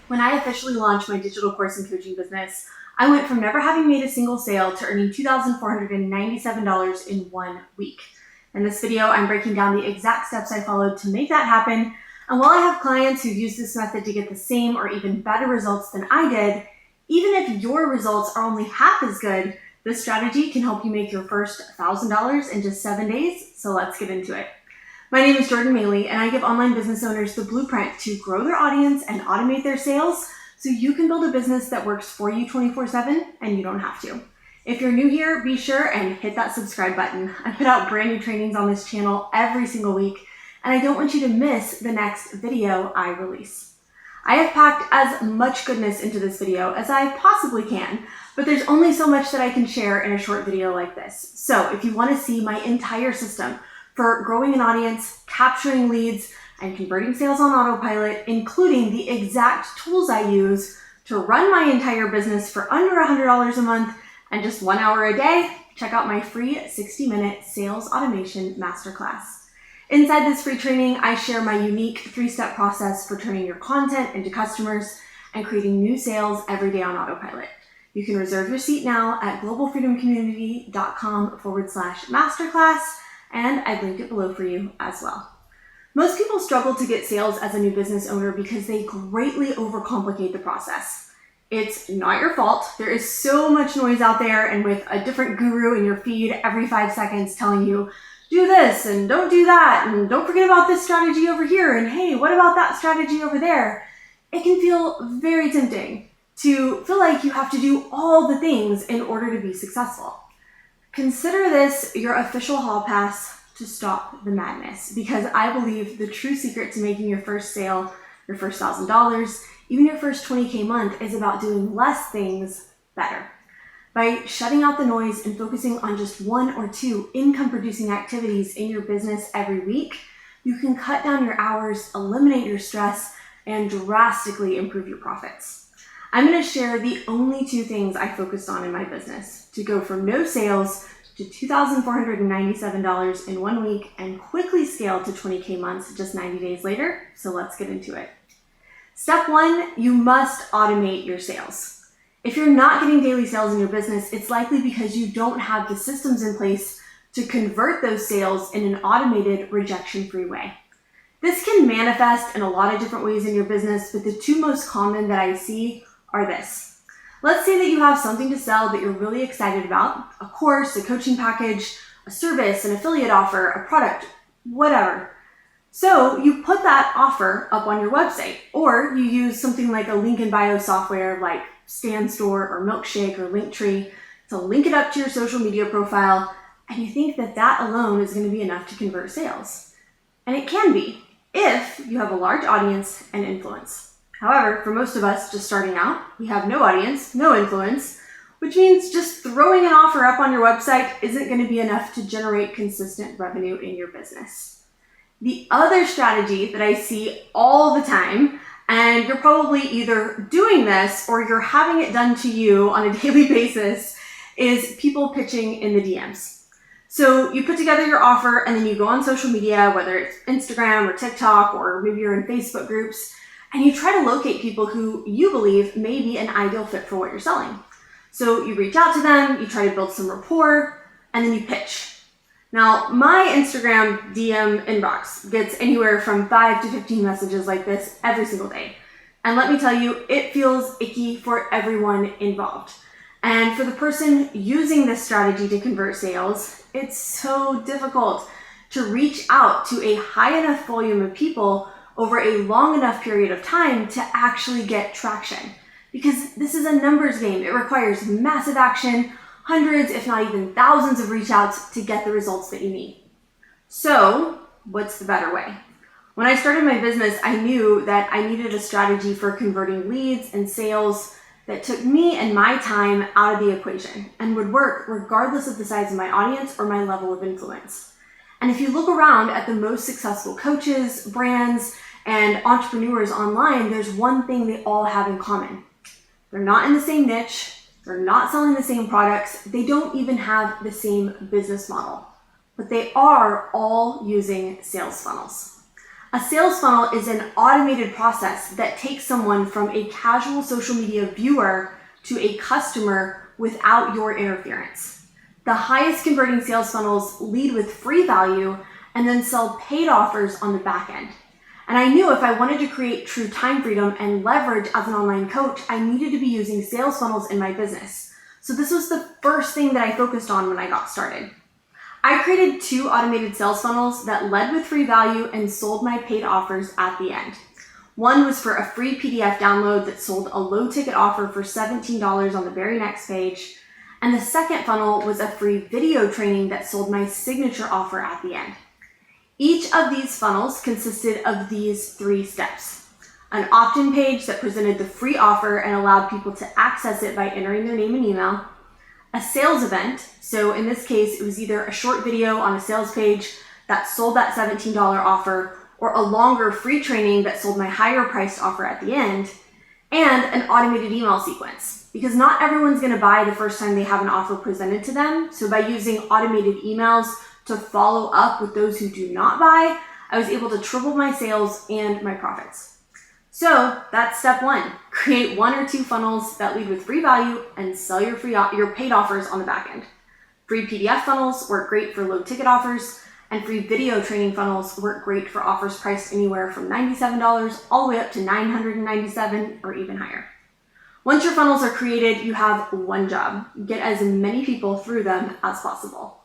When I officially launched my digital course and coaching business, I went from never having made a single sale to earning $2,497 in 1 week. In this video, I'm breaking down the exact steps I followed to make that happen. And while I have clients who've used this method to get the same or even better results than I did, even if your results are only half as good, this strategy can help you make your first $1,000 in just 7 days. So let's get into it. My name is Jordan Maylea, and I give online business owners the blueprint to grow their audience and automate their sales so you can build a business that works for you 24/7 and you don't have to. If you're new here, be sure and hit that subscribe button. I put out brand new trainings on this channel every single week, and I don't want you to miss the next video I release. I have packed as much goodness into this video as I possibly can, but there's only so much that I can share in a short video like this. So if you want to see my entire system for growing an audience, capturing leads, and converting sales on autopilot, including the exact tools I use to run my entire business for under $100 a month and just 1 hour a day, check out my free 60-minute sales automation masterclass. Inside this free training, I share my unique 3-step process for turning your content into customers and creating new sales every day on autopilot. You can reserve your seat now at globalfreedomcommunity.com/masterclass, and I've linked it below for you as well. Most people struggle to get sales as a new business owner because they greatly overcomplicate the process. It's not your fault. There is so much noise out there, and with a different guru in your feed every 5 seconds telling you, do this and don't do that, and don't forget about this strategy over here, and hey, what about that strategy over there? It can feel very tempting to feel like you have to do all the things in order to be successful. Consider this your official hall pass to stop the madness, because I believe the true secret to making your first sale, your first $1,000, even your first 20K month is about doing less things better. By shutting out the noise and focusing on just 1 or 2 income-producing activities in your business every week, you can cut down your hours, eliminate your stress, and drastically improve your profits. I'm going to share the only 2 things I focused on in my business to go from no sales to $2,497 in 1 week and quickly scale to 20K months just 90 days later. So let's get into it. Step 1, you must automate your sales. If you're not getting daily sales in your business, it's likely because you don't have the systems in place to convert those sales in an automated, rejection-free way. This can manifest in a lot of different ways in your business, but the 2 most common that I see are this. Let's say that you have something to sell that you're really excited about, a course, a coaching package, a service, an affiliate offer, a product, whatever. So you put that offer up on your website, or you use something like a link in bio software like Standstore or Milkshake or Linktree to link it up to your social media profile, and you think that that alone is going to be enough to convert sales. And it can be, if you have a large audience and influence. However, for most of us just starting out, we have no audience, no influence, which means just throwing an offer up on your website isn't going to be enough to generate consistent revenue in your business. The other strategy that I see all the time, and you're probably either doing this or you're having it done to you on a daily basis, is people pitching in the DMs. So you put together your offer and then you go on social media, whether it's Instagram or TikTok, or maybe you're in Facebook groups, and you try to locate people who you believe may be an ideal fit for what you're selling. So you reach out to them, you try to build some rapport, and then you pitch. Now, my Instagram DM inbox gets anywhere from 5 to 15 messages like this every single day. And let me tell you, it feels icky for everyone involved. And for the person using this strategy to convert sales, it's so difficult to reach out to a high enough volume of people over a long enough period of time to actually get traction. Because this is a numbers game. It requires massive action, hundreds, if not even thousands of reach outs to get the results that you need. So what's the better way? When I started my business, I knew that I needed a strategy for converting leads and sales that took me and my time out of the equation and would work regardless of the size of my audience or my level of influence. And if you look around at the most successful coaches, brands, and entrepreneurs online, there's one thing they all have in common. They're not in the same niche, they're not selling the same products, they don't even have the same business model, but they are all using sales funnels. A sales funnel is an automated process that takes someone from a casual social media viewer to a customer without your interference. The highest converting sales funnels lead with free value and then sell paid offers on the back end. And I knew if I wanted to create true time freedom and leverage as an online coach, I needed to be using sales funnels in my business. So this was the first thing that I focused on when I got started. I created 2 automated sales funnels that led with free value and sold my paid offers at the end. One was for a free PDF download that sold a low ticket offer for $17 on the very next page. And the second funnel was a free video training that sold my signature offer at the end. Each of these funnels consisted of these 3 steps. An opt-in page that presented the free offer and allowed people to access it by entering their name and email. A sales event, so in this case, it was either a short video on a sales page that sold that $17 offer, or a longer free training that sold my higher priced offer at the end, and an automated email sequence. Because not everyone's gonna buy the first time they have an offer presented to them, so by using automated emails to follow up with those who do not buy, I was able to triple my sales and my profits. So that's step 1. Create 1 or 2 funnels that lead with free value and sell your paid offers on the back end. Free PDF funnels work great for low ticket offers, and free video training funnels work great for offers priced anywhere from $97 all the way up to $997 or even higher. Once your funnels are created, you have one job: get as many people through them as possible.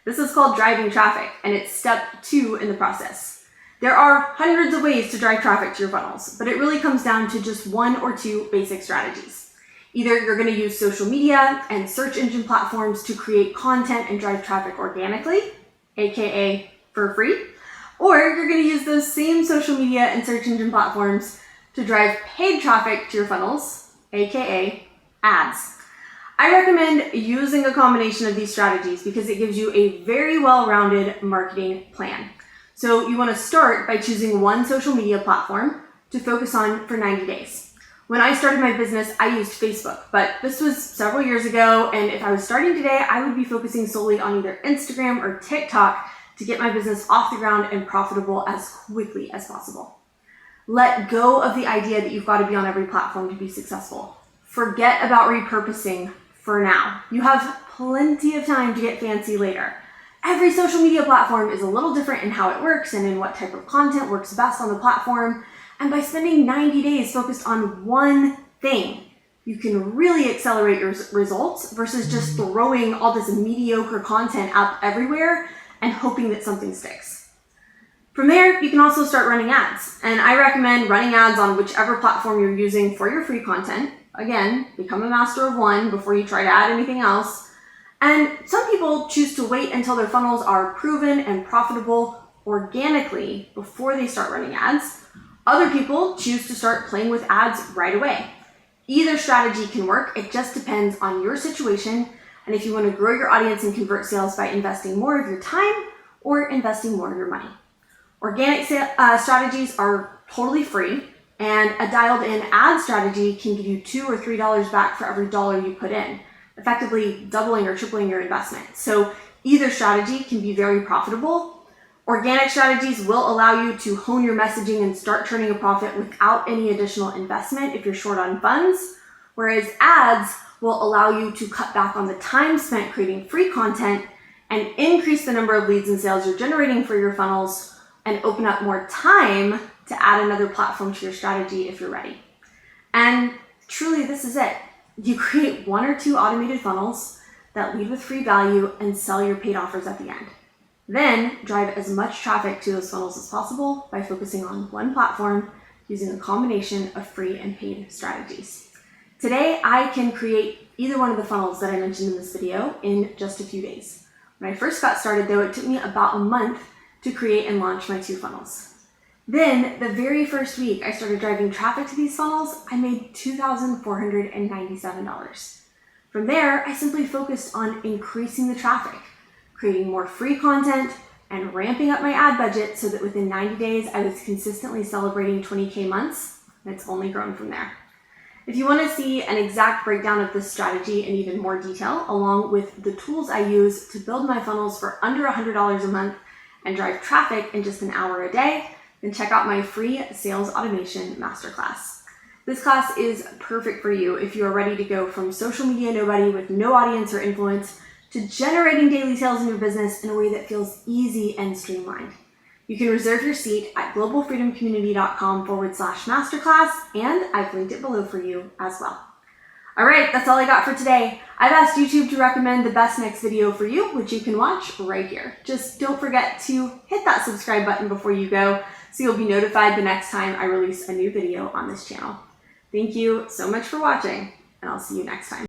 This is called driving traffic, and it's step 2 in the process. There are hundreds of ways to drive traffic to your funnels, but it really comes down to just 1 or 2 basic strategies. Either you're going to use social media and search engine platforms to create content and drive traffic organically, aka for free, or you're going to use those same social media and search engine platforms to drive paid traffic to your funnels, aka ads. I recommend using a combination of these strategies because it gives you a very well-rounded marketing plan. So you want to start by choosing one social media platform to focus on for 90 days. When I started my business, I used Facebook, but this was several years ago, and if I was starting today, I would be focusing solely on either Instagram or TikTok to get my business off the ground and profitable as quickly as possible. Let go of the idea that you've got to be on every platform to be successful. Forget about repurposing for now. You have plenty of time to get fancy later. Every social media platform is a little different in how it works and in what type of content works best on the platform. And by spending 90 days focused on one thing, you can really accelerate your results versus just throwing all this mediocre content out everywhere and hoping that something sticks. From there, you can also start running ads. And I recommend running ads on whichever platform you're using for your free content. Again, become a master of one before you try to add anything else. And some people choose to wait until their funnels are proven and profitable organically before they start running ads. Other people choose to start playing with ads right away. Either strategy can work. It just depends on your situation and if you want to grow your audience and convert sales by investing more of your time or investing more of your money. Organic strategies are totally free, and a dialed-in ad strategy can give you $2 or $3 back for every dollar you put in, effectively doubling or tripling your investment. So either strategy can be very profitable. Organic strategies will allow you to hone your messaging and start turning a profit without any additional investment if you're short on funds, whereas ads will allow you to cut back on the time spent creating free content and increase the number of leads and sales you're generating for your funnels and open up more time to add another platform to your strategy if you're ready. And truly, this is it. You create 1 or 2 automated funnels that lead with free value and sell your paid offers at the end. Then drive as much traffic to those funnels as possible by focusing on one platform using a combination of free and paid strategies. Today, I can create either one of the funnels that I mentioned in this video in just a few days. When I first got started though, it took me about a month to create and launch my 2 funnels. Then, the very first week I started driving traffic to these funnels, I made $2,497. From there, I simply focused on increasing the traffic, creating more free content, and ramping up my ad budget so that within 90 days, I was consistently celebrating 20K months, and it's only grown from there. If you want to see an exact breakdown of this strategy in even more detail, along with the tools I use to build my funnels for under $100 a month and drive traffic in just an hour a day, then check out my free Sales Automation Masterclass. This class is perfect for you if you are ready to go from social media nobody with no audience or influence to generating daily sales in your business in a way that feels easy and streamlined. You can reserve your seat at globalfreedomcommunity.com/masterclass, and I've linked it below for you as well. All right, that's all I got for today. I've asked YouTube to recommend the best next video for you, which you can watch right here. Just don't forget to hit that subscribe button before you go so you'll be notified the next time I release a new video on this channel. Thank you so much for watching, and I'll see you next time.